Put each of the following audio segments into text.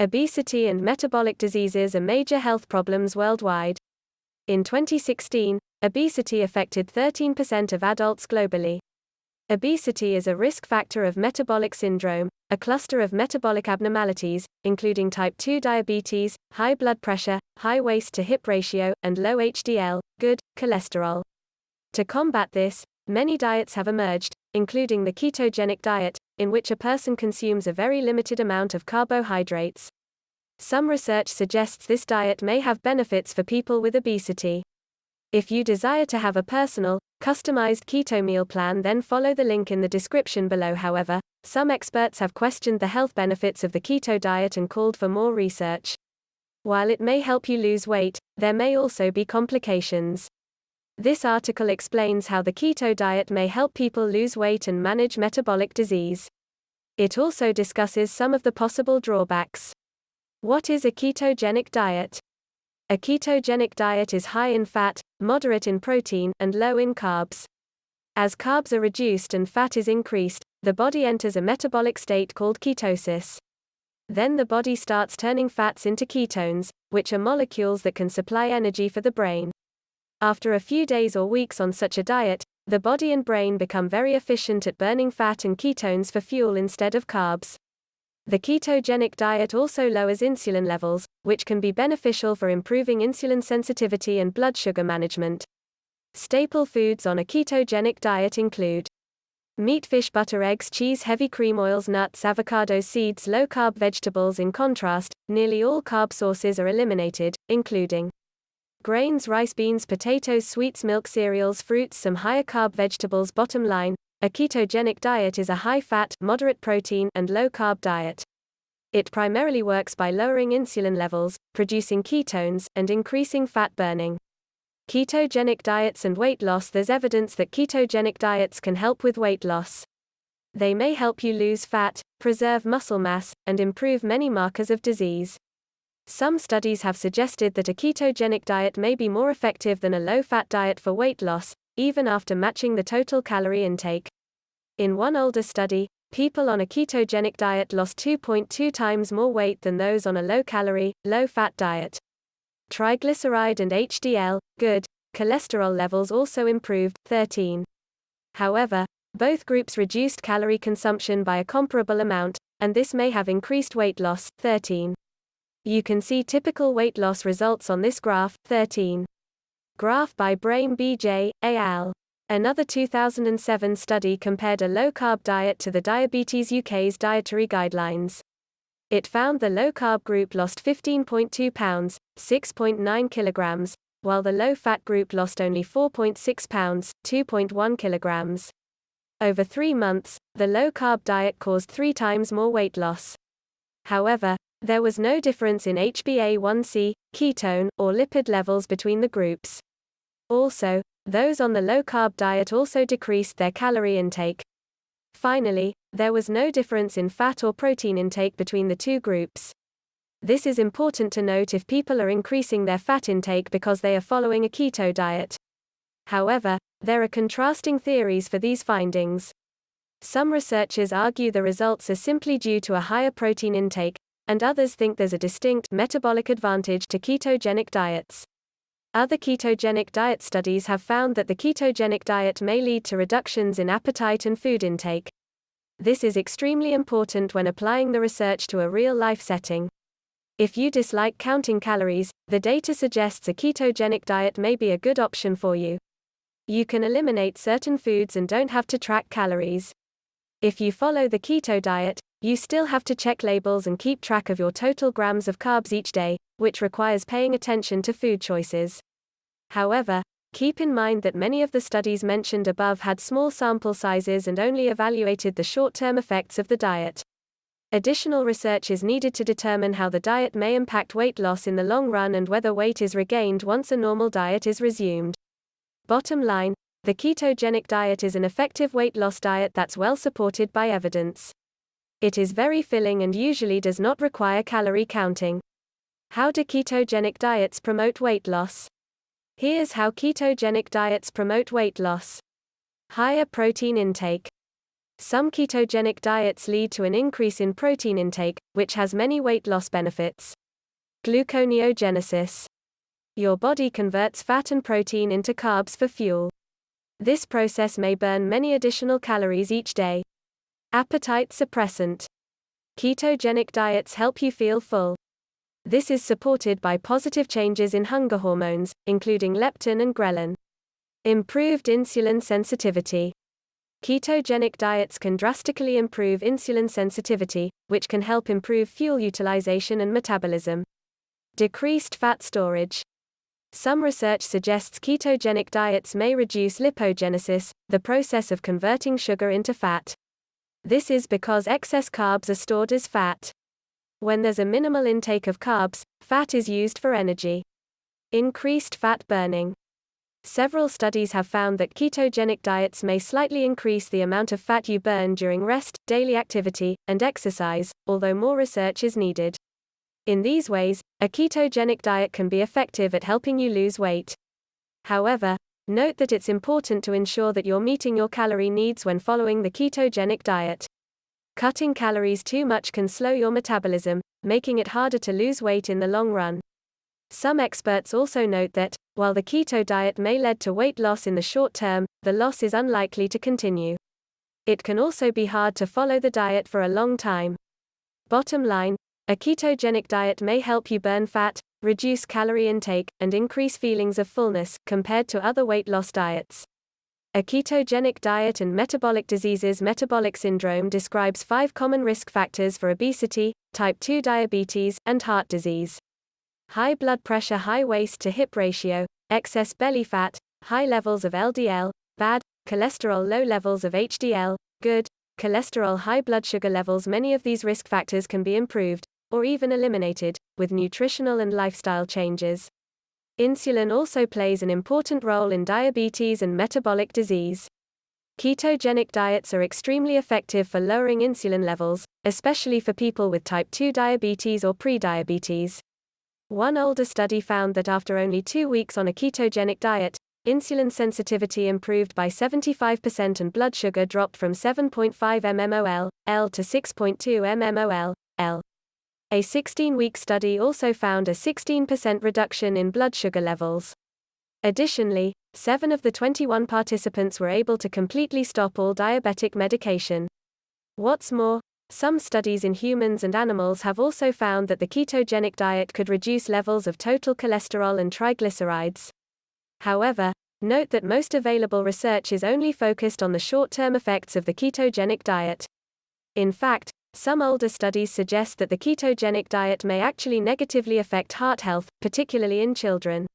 Obesity and metabolic diseases are major health problems worldwide. In 2016, obesity affected 13% of adults globally. Obesity is a risk factor of metabolic syndrome, a cluster of metabolic abnormalities, including type 2 diabetes, high blood pressure, high waist-to-hip ratio, and low HDL, good, cholesterol. To combat this, many diets have emerged, including the ketogenic diet, in which a person consumes a very limited amount of carbohydrates. Some research suggests this diet may have benefits for people with obesity. If you desire to have a personal, customized keto meal plan, then follow the link in the description below. However, some experts have questioned the health benefits of the keto diet and called for more research. While it may help you lose weight, there may also be complications. This article explains how the keto diet may help people lose weight and manage metabolic disease. It also discusses some of the possible drawbacks. What is a ketogenic diet? A ketogenic diet is high in fat, moderate in protein, and low in carbs. As carbs are reduced and fat is increased, the body enters a metabolic state called ketosis. Then the body starts turning fats into ketones, which are molecules that can supply energy for the brain. After a few days or weeks on such a diet, the body and brain become very efficient at burning fat and ketones for fuel instead of carbs. The ketogenic diet also lowers insulin levels, which can be beneficial for improving insulin sensitivity and blood sugar management. Staple foods on a ketogenic diet include meat, fish, butter, eggs, cheese, heavy cream, oils, nuts, avocados, seeds, low-carb vegetables. In contrast, nearly all carb sources are eliminated, including grains, rice, beans, potatoes, sweets, milk, cereals, fruits, some higher carb vegetables. Bottom line, a ketogenic diet is a high-fat, moderate protein, and low-carb diet. It primarily works by lowering insulin levels, producing ketones, and increasing fat burning. Ketogenic diets and weight loss. There's evidence that ketogenic diets can help with weight loss. They may help you lose fat, preserve muscle mass, and improve many markers of disease. Some studies have suggested that a ketogenic diet may be more effective than a low-fat diet for weight loss, even after matching the total calorie intake. In one older study, people on a ketogenic diet lost 2.2 times more weight than those on a low-calorie, low-fat diet. Triglyceride and HDL, good, cholesterol levels also improved, 13. However, both groups reduced calorie consumption by a comparable amount, and this may have increased weight loss, 13. You can see typical weight loss results on this graph, 13. Graph by Brame B.J. al. Another 2007 study compared a low-carb diet to the Diabetes UK's dietary guidelines. It found the low-carb group lost 15.2 pounds, 6.9 kilograms, while the low-fat group lost only 4.6 pounds, 2.1 kilograms. Over 3 months, the low-carb diet caused 3 times more weight loss. However, there was no difference in HbA1c, ketone, or lipid levels between the groups. Also, those on the low-carb diet also decreased their calorie intake. Finally, there was no difference in fat or protein intake between the two groups. This is important to note if people are increasing their fat intake because they are following a keto diet. However, there are contrasting theories for these findings. Some researchers argue the results are simply due to a higher protein intake, and others think there's a distinct metabolic advantage to ketogenic diets. Other ketogenic diet studies have found that the ketogenic diet may lead to reductions in appetite and food intake. This is extremely important when applying the research to a real-life setting. If you dislike counting calories, the data suggests a ketogenic diet may be a good option for you. You can eliminate certain foods and don't have to track calories. If you follow the keto diet, you still have to check labels and keep track of your total grams of carbs each day, which requires paying attention to food choices. However, keep in mind that many of the studies mentioned above had small sample sizes and only evaluated the short-term effects of the diet. Additional research is needed to determine how the diet may impact weight loss in the long run and whether weight is regained once a normal diet is resumed. Bottom line, the ketogenic diet is an effective weight loss diet that's well supported by evidence. It is very filling and usually does not require calorie counting. How do ketogenic diets promote weight loss? Here's how ketogenic diets promote weight loss. Higher protein intake. Some ketogenic diets lead to an increase in protein intake, which has many weight loss benefits. Gluconeogenesis. Your body converts fat and protein into carbs for fuel. This process may burn many additional calories each day. Appetite suppressant. Ketogenic diets help you feel full. This is supported by positive changes in hunger hormones, including leptin and ghrelin. Improved insulin sensitivity. Ketogenic diets can drastically improve insulin sensitivity, which can help improve fuel utilization and metabolism. Decreased fat storage. Some research suggests ketogenic diets may reduce lipogenesis, the process of converting sugar into fat. This is because excess carbs are stored as fat. When there's a minimal intake of carbs, fat is used for energy. Increased fat burning. Several studies have found that ketogenic diets may slightly increase the amount of fat you burn during rest, daily activity, and exercise, although more research is needed. In these ways, a ketogenic diet can be effective at helping you lose weight. However, note that it's important to ensure that you're meeting your calorie needs when following the ketogenic diet. Cutting calories too much can slow your metabolism, making it harder to lose weight in the long run. Some experts also note that, while the keto diet may lead to weight loss in the short term, the loss is unlikely to continue. It can also be hard to follow the diet for a long time. Bottom line, a ketogenic diet may help you burn fat, reduce calorie intake, and increase feelings of fullness, compared to other weight loss diets. A ketogenic diet and metabolic diseases. Metabolic syndrome describes 5 common risk factors for obesity, type 2 diabetes, and heart disease. High blood pressure, high waist to hip ratio, excess belly fat, high levels of LDL, bad, cholesterol, low levels of HDL, good, cholesterol, high blood sugar levels. Many of these risk factors can be improved, or even eliminated, with nutritional and lifestyle changes. Insulin also plays an important role in diabetes and metabolic disease. Ketogenic diets are extremely effective for lowering insulin levels, especially for people with type 2 diabetes or prediabetes. One older study found that after only 2 weeks on a ketogenic diet, insulin sensitivity improved by 75% and blood sugar dropped from 7.5 mmol/L to 6.2 mmol/L. A 16-week study also found a 16% reduction in blood sugar levels. Additionally, 7 of the 21 participants were able to completely stop all diabetic medication. What's more, some studies in humans and animals have also found that the ketogenic diet could reduce levels of total cholesterol and triglycerides. However, note that most available research is only focused on the short-term effects of the ketogenic diet. In fact, some older studies suggest that the ketogenic diet may actually negatively affect heart health, particularly in children.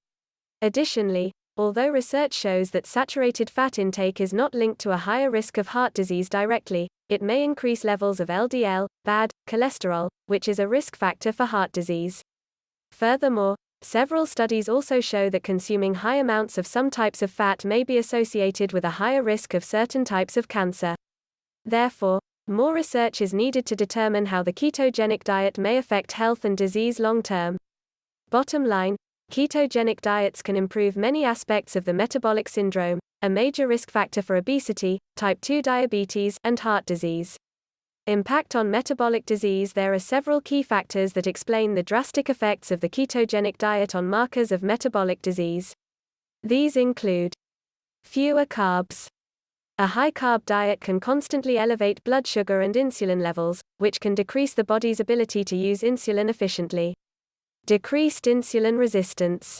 Additionally, although research shows that saturated fat intake is not linked to a higher risk of heart disease directly, it may increase levels of LDL, bad cholesterol, which is a risk factor for heart disease. Furthermore, several studies also show that consuming high amounts of some types of fat may be associated with a higher risk of certain types of cancer. Therefore, more research is needed to determine how the ketogenic diet may affect health and disease long term. Bottom line, ketogenic diets can improve many aspects of the metabolic syndrome, a major risk factor for obesity, type 2 diabetes, and heart disease. Impact on metabolic disease. There are several key factors that explain the drastic effects of the ketogenic diet on markers of metabolic disease. These include fewer carbs. A high-carb diet can constantly elevate blood sugar and insulin levels, which can decrease the body's ability to use insulin efficiently. Decreased insulin resistance.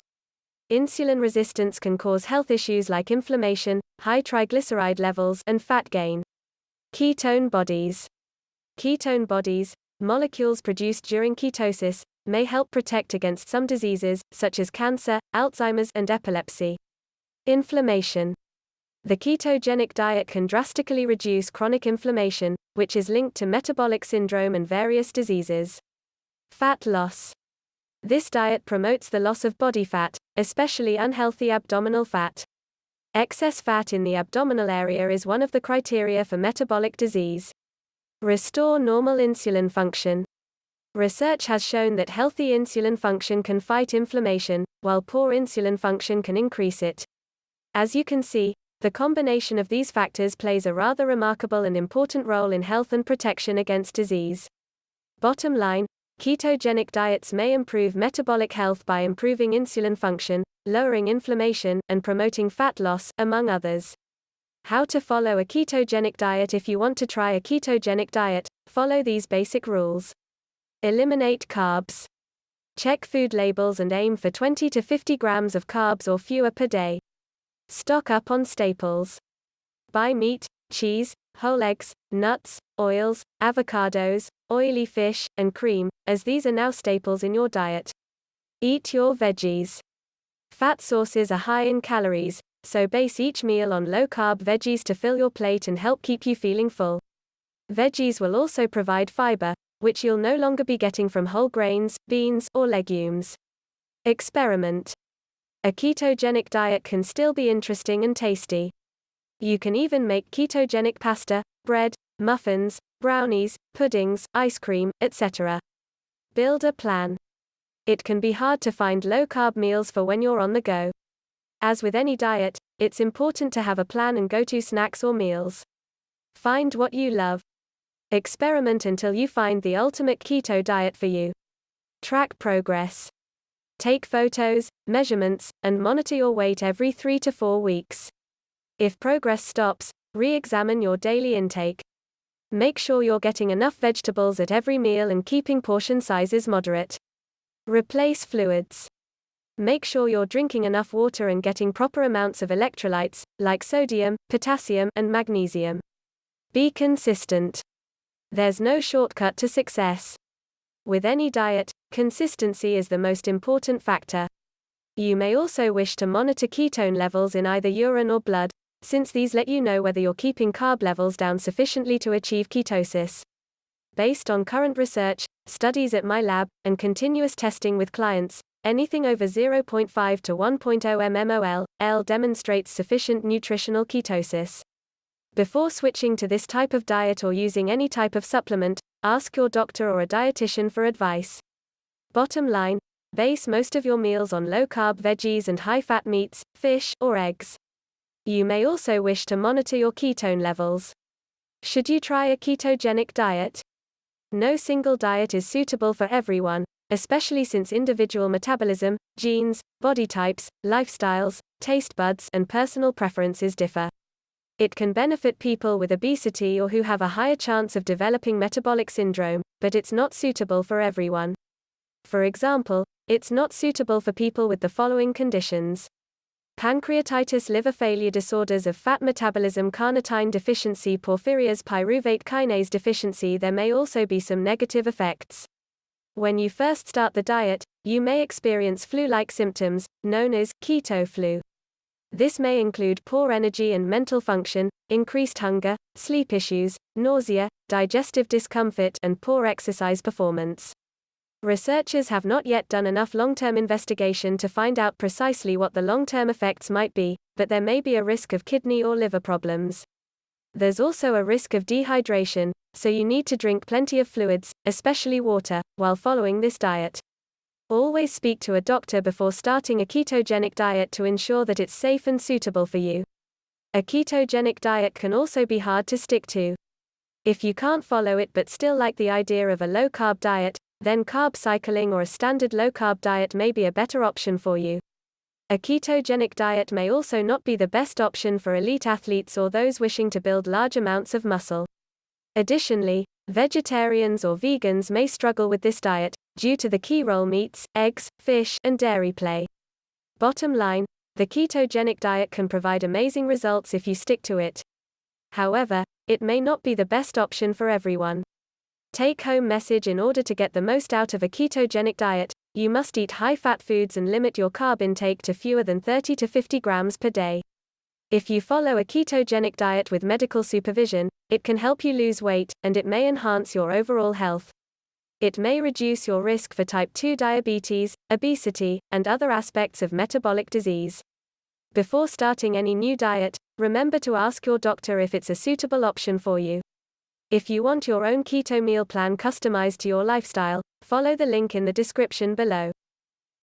Insulin resistance can cause health issues like inflammation, high triglyceride levels, and fat gain. Ketone bodies. Ketone bodies, molecules produced during ketosis, may help protect against some diseases, such as cancer, Alzheimer's, and epilepsy. Inflammation. The ketogenic diet can drastically reduce chronic inflammation, which is linked to metabolic syndrome and various diseases. Fat loss. This diet promotes the loss of body fat, especially unhealthy abdominal fat. Excess fat in the abdominal area is one of the criteria for metabolic disease. Restore normal insulin function. Research has shown that healthy insulin function can fight inflammation, while poor insulin function can increase it. As you can see, The combination of these factors plays a rather remarkable and important role in health and protection against disease. Bottom line, ketogenic diets may improve metabolic health by improving insulin function, lowering inflammation, and promoting fat loss, among others. How to follow a ketogenic diet? If you want to try a ketogenic diet, follow these basic rules. Eliminate carbs. Check food labels and aim for 20 to 50 grams of carbs or fewer per day. Stock up on staples. Buy meat, cheese, whole eggs, nuts, oils, avocados, oily fish, and cream, as these are now staples in your diet. Eat your veggies. Fat sources are high in calories, so base each meal on low-carb veggies to fill your plate and help keep you feeling full. Veggies will also provide fiber, which you'll no longer be getting from whole grains, beans, or legumes. Experiment. A ketogenic diet can still be interesting and tasty. You can even make ketogenic pasta, bread, muffins, brownies, puddings, ice cream, etc. Build a plan. It can be hard to find low-carb meals for when you're on the go. As with any diet, it's important to have a plan and go-to snacks or meals. Find what you love. Experiment until you find the ultimate keto diet for you. Track progress. Take photos, measurements, and monitor your weight every 3 to 4 weeks. If progress stops, re-examine your daily intake. Make sure you're getting enough vegetables at every meal and keeping portion sizes moderate. Replace fluids. Make sure you're drinking enough water and getting proper amounts of electrolytes, like sodium, potassium, and magnesium. Be consistent. There's no shortcut to success. With any diet, consistency is the most important factor. You may also wish to monitor ketone levels in either urine or blood, since these let you know whether you're keeping carb levels down sufficiently to achieve ketosis. Based on current research, studies at my lab, and continuous testing with clients, anything over 0.5 to 1.0 mmol/L demonstrates sufficient nutritional ketosis. Before switching to this type of diet or using any type of supplement, ask your doctor or a dietitian for advice. Bottom line, base most of your meals on low-carb veggies and high-fat meats, fish, or eggs. You may also wish to monitor your ketone levels. Should you try a ketogenic diet? No single diet is suitable for everyone, especially since individual metabolism, genes, body types, lifestyles, taste buds, and personal preferences differ. It can benefit people with obesity or who have a higher chance of developing metabolic syndrome, but it's not suitable for everyone. For example, it's not suitable for people with the following conditions: pancreatitis, liver failure, disorders of fat metabolism, carnitine deficiency, porphyrias, pyruvate kinase deficiency. There may also be some negative effects. When you first start the diet, you may experience flu-like symptoms, known as keto flu. This may include poor energy and mental function, increased hunger, sleep issues, nausea, digestive discomfort, and poor exercise performance. Researchers have not yet done enough long-term investigation to find out precisely what the long-term effects might be, but there may be a risk of kidney or liver problems. There's also a risk of dehydration, so you need to drink plenty of fluids, especially water, while following this diet. Always speak to a doctor before starting a ketogenic diet to ensure that it's safe and suitable for you. A ketogenic diet can also be hard to stick to. If you can't follow it but still like the idea of a low-carb diet, then carb cycling or a standard low-carb diet may be a better option for you. A ketogenic diet may also not be the best option for elite athletes or those wishing to build large amounts of muscle. Additionally, vegetarians or vegans may struggle with this diet, due to the key role meats, eggs, fish, and dairy play. Bottom line, the ketogenic diet can provide amazing results if you stick to it. However, it may not be the best option for everyone. Take-home message: in order to get the most out of a ketogenic diet, you must eat high-fat foods and limit your carb intake to fewer than 30 to 50 grams per day. If you follow a ketogenic diet with medical supervision, it can help you lose weight, and it may enhance your overall health. It may reduce your risk for type 2 diabetes, obesity, and other aspects of metabolic disease. Before starting any new diet, remember to ask your doctor if it's a suitable option for you. If you want your own keto meal plan customized to your lifestyle, follow the link in the description below.